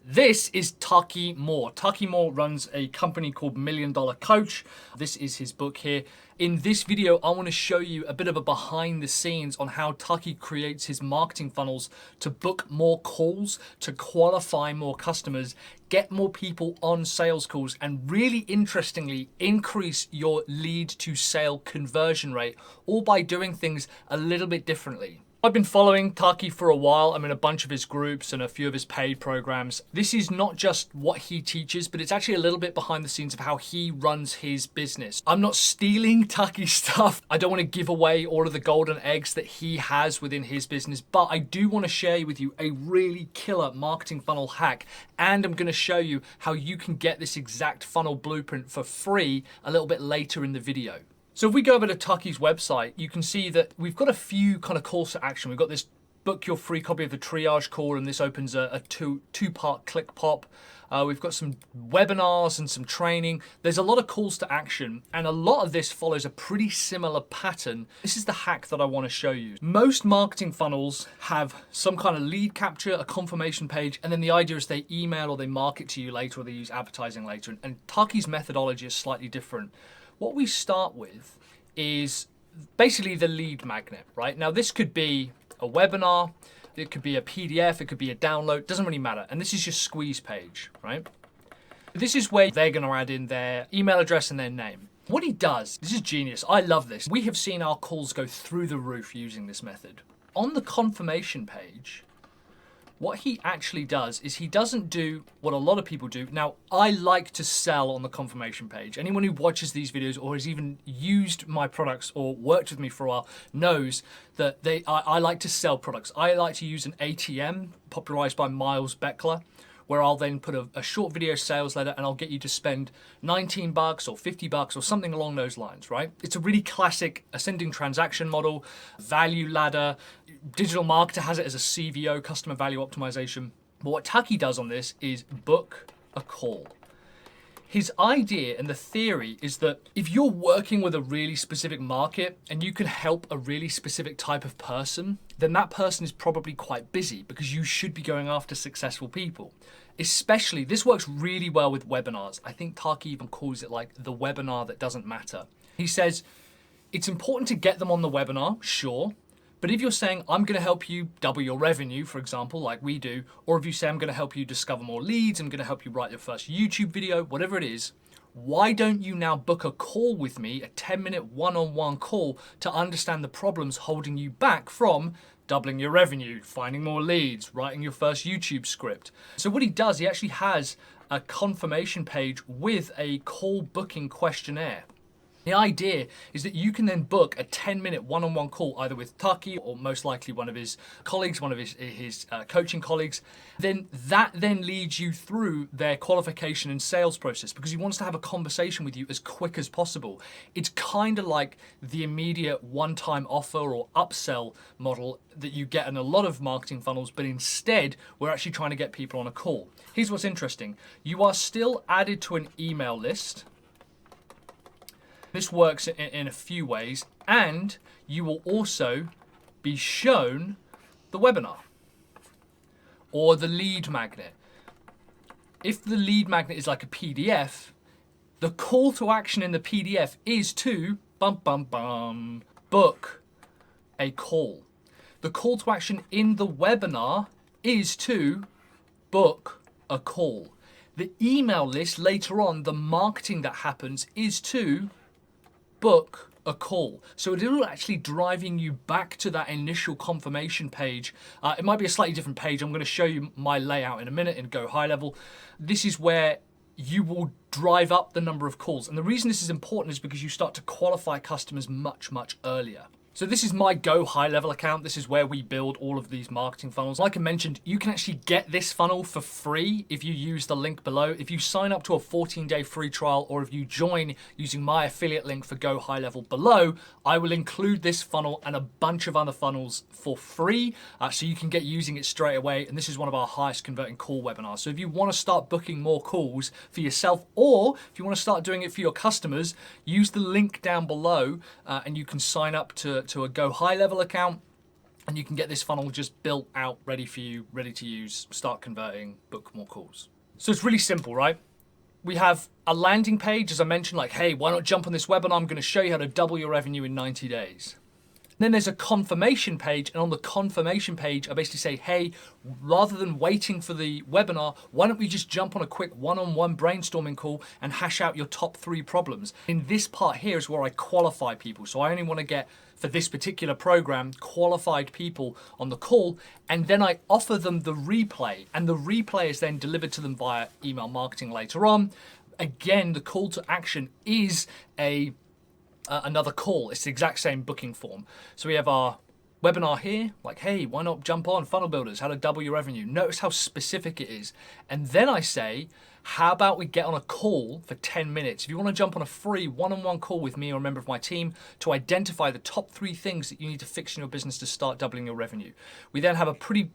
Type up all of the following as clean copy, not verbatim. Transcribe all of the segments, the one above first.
This is Taki Moore. Taki Moore runs a company called $1 Million Coach. This is his book here. In this video, I want to show you a bit of a behind the scenes on how Taki creates his marketing funnels to book more calls, to qualify more customers, get more people on sales calls, and really interestingly, increase your lead to sale conversion rate, all by doing things a little bit differently. I've been following Taki for a while. I'm in a bunch of his groups and a few of his paid programs. This is not just what he teaches, but it's actually a little bit behind the scenes of how he runs his business. I'm not stealing Taki's stuff. I don't want to give away all of the golden eggs that he has within his business, but I do want to share with you a really killer marketing funnel hack. And I'm going to show you how you can get this exact funnel blueprint for free a little bit later in the video. So if we go over to Taki's website, you can see that we've got a few kind of calls to action. We've got this book your free copy of the triage call, and this opens a two-part click pop. We've got some webinars and some training. There's a lot of calls to action, and a lot of this follows a pretty similar pattern. This is the hack that I want to show you. Most marketing funnels have some kind of lead capture, a confirmation page, and then the idea is they email or they market to you later, or they use advertising later. And Taki's methodology is slightly different. What we start with is basically the lead magnet, right? Now this could be a webinar, it could be a PDF, it could be a download, doesn't really matter. And this is your squeeze page, right? This is where they're gonna add in their email address and their name. What he does, this is genius, I love this. We have seen our calls go through the roof using this method. On the confirmation page, what he actually does is he doesn't do what a lot of people do. Now, I like to sell on the confirmation page. Anyone who watches these videos or has even used my products or worked with me for a while knows that I like to sell products. I like to use an ATM popularized by Miles Beckler, where I'll then put a short video sales letter and I'll get you to spend $19 or $50 or something along those lines, right? It's a really classic ascending transaction model, value ladder. Digital marketer has it as a CVO, customer value optimization. But what Taki does on this is book a call. His idea and the theory is that if you're working with a really specific market and you can help a really specific type of person, then that person is probably quite busy because you should be going after successful people. Especially, this works really well with webinars. I think Taki even calls it like the webinar that doesn't matter. He says, it's important to get them on the webinar, sure. But if you're saying, I'm going to help you double your revenue, for example, like we do, or if you say, I'm going to help you discover more leads, I'm going to help you write your first YouTube video, whatever it is, why don't you now book a call with me, a 10-minute one-on-one call to understand the problems holding you back from doubling your revenue, finding more leads, writing your first YouTube script. So what he does, he actually has a confirmation page with a call booking questionnaire. The idea is that you can then book a 10-minute one-on-one call either with Taki or most likely one of his colleagues, one of his coaching colleagues. Then that leads you through their qualification and sales process because he wants to have a conversation with you as quick as possible. It's kind of like the immediate one-time offer or upsell model that you get in a lot of marketing funnels, but instead we're actually trying to get people on a call. Here's what's interesting. You are still added to an email list. This works in a few ways, and you will also be shown the webinar or the lead magnet. If the lead magnet is like a PDF, the call to action in the PDF is to book a call. The call to action in the webinar is to book a call. The email list later on, the marketing that happens is to book a call. So it will actually driving you back to that initial confirmation page. It might be a slightly different page. I'm going to show you my layout in a minute and go high level. This is where you will drive up the number of calls. And the reason this is important is because you start to qualify customers much, much earlier. So this is my Go High Level account. This is where we build all of these marketing funnels. Like I mentioned, you can actually get this funnel for free if you use the link below. If you sign up to a 14-day free trial, or if you join using my affiliate link for Go High Level below, I will include this funnel and a bunch of other funnels for free, so you can get using it straight away. And this is one of our highest converting call webinars. So if you want to start booking more calls for yourself, or if you want to start doing it for your customers, use the link down below and you can sign up to a Go High Level account. And you can get this funnel just built out, ready for you, ready to use, start converting, book more calls. So it's really simple, right? We have a landing page, as I mentioned, like, hey, why not jump on this webinar? I'm going to show you how to double your revenue in 90 days. Then there's a confirmation page, and on the confirmation page, I basically say, hey, rather than waiting for the webinar, why don't we just jump on a quick one-on-one brainstorming call and hash out your top 3 problems? In this part here is where I qualify people. So I only want to get, for this particular program, qualified people on the call, and then I offer them the replay, and the replay is then delivered to them via email marketing later on. Again, the call to action is another call. It's the exact same booking form. So we have our webinar here, like, hey, why not jump on Funnel Builders, how to double your revenue. Notice how specific it is. And then I say, how about we get on a call for 10 minutes? If you want to jump on a free one-on-one call with me or a member of my team to identify the top 3 things that you need to fix in your business to start doubling your revenue. We then have a pretty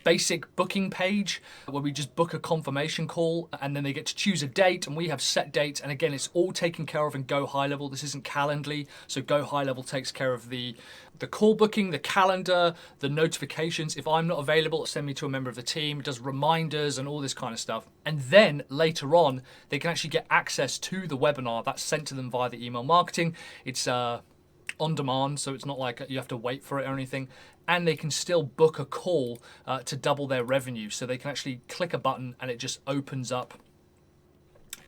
basic booking page where we just book a confirmation call, and then they get to choose a date, and we have set dates. And again, it's all taken care of in Go HighLevel. This isn't Calendly, so Go HighLevel takes care of the call booking, the calendar, the notifications. If I'm not available, send me to a member of the team. It does reminders and all this kind of stuff. And then later on, they can actually get access to the webinar that's sent to them via the email marketing. It's on demand, so it's not like you have to wait for it or anything. And they can still book a call to double their revenue. So they can actually click a button and it just opens up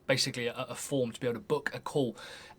basically a form to be able to book a call.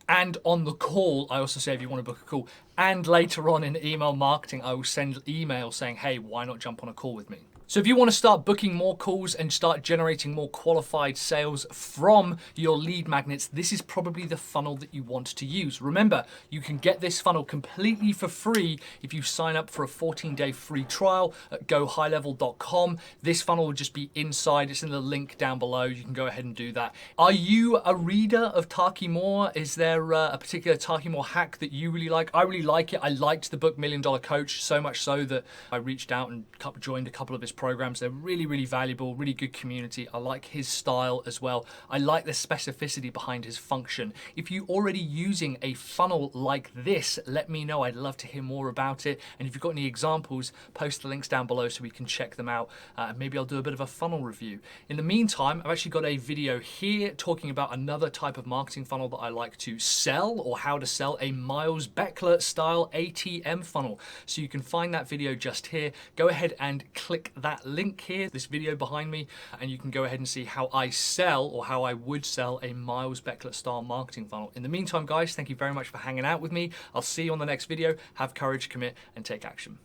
And on the call, I also say if you want to book a call. And later on in email marketing, I will send email saying, hey, why not jump on a call with me? So if you want to start booking more calls and start generating more qualified sales from your lead magnets, this is probably the funnel that you want to use. Remember, you can get this funnel completely for free if you sign up for a 14-day free trial at gohighlevel.com. This funnel will just be inside. It's in the link down below. You can go ahead and do that. Are you a reader of Taki Moore? Is there a particular Taki Moore hack that you really like? I really like it. I liked the book $1 Million Coach so much so that I reached out and joined a couple of his programs. They're really, really valuable, really good community. I like his style as well. I like the specificity behind his function. If you're already using a funnel like this, let me know. I'd love to hear more about it. And if you've got any examples, post the links down below so we can check them out. Maybe I'll do a bit of a funnel review. In the meantime, I've actually got a video here talking about another type of marketing funnel that I like to sell, or how to sell a Miles Beckler style ATM funnel. So you can find that video just here. Go ahead and click that link here, this video behind me, and you can go ahead and see how I sell, or how I would sell, a Miles Beckler style marketing funnel. In the meantime, guys, thank you very much for hanging out with me. I'll see you on the next video. Have courage, commit, and take action.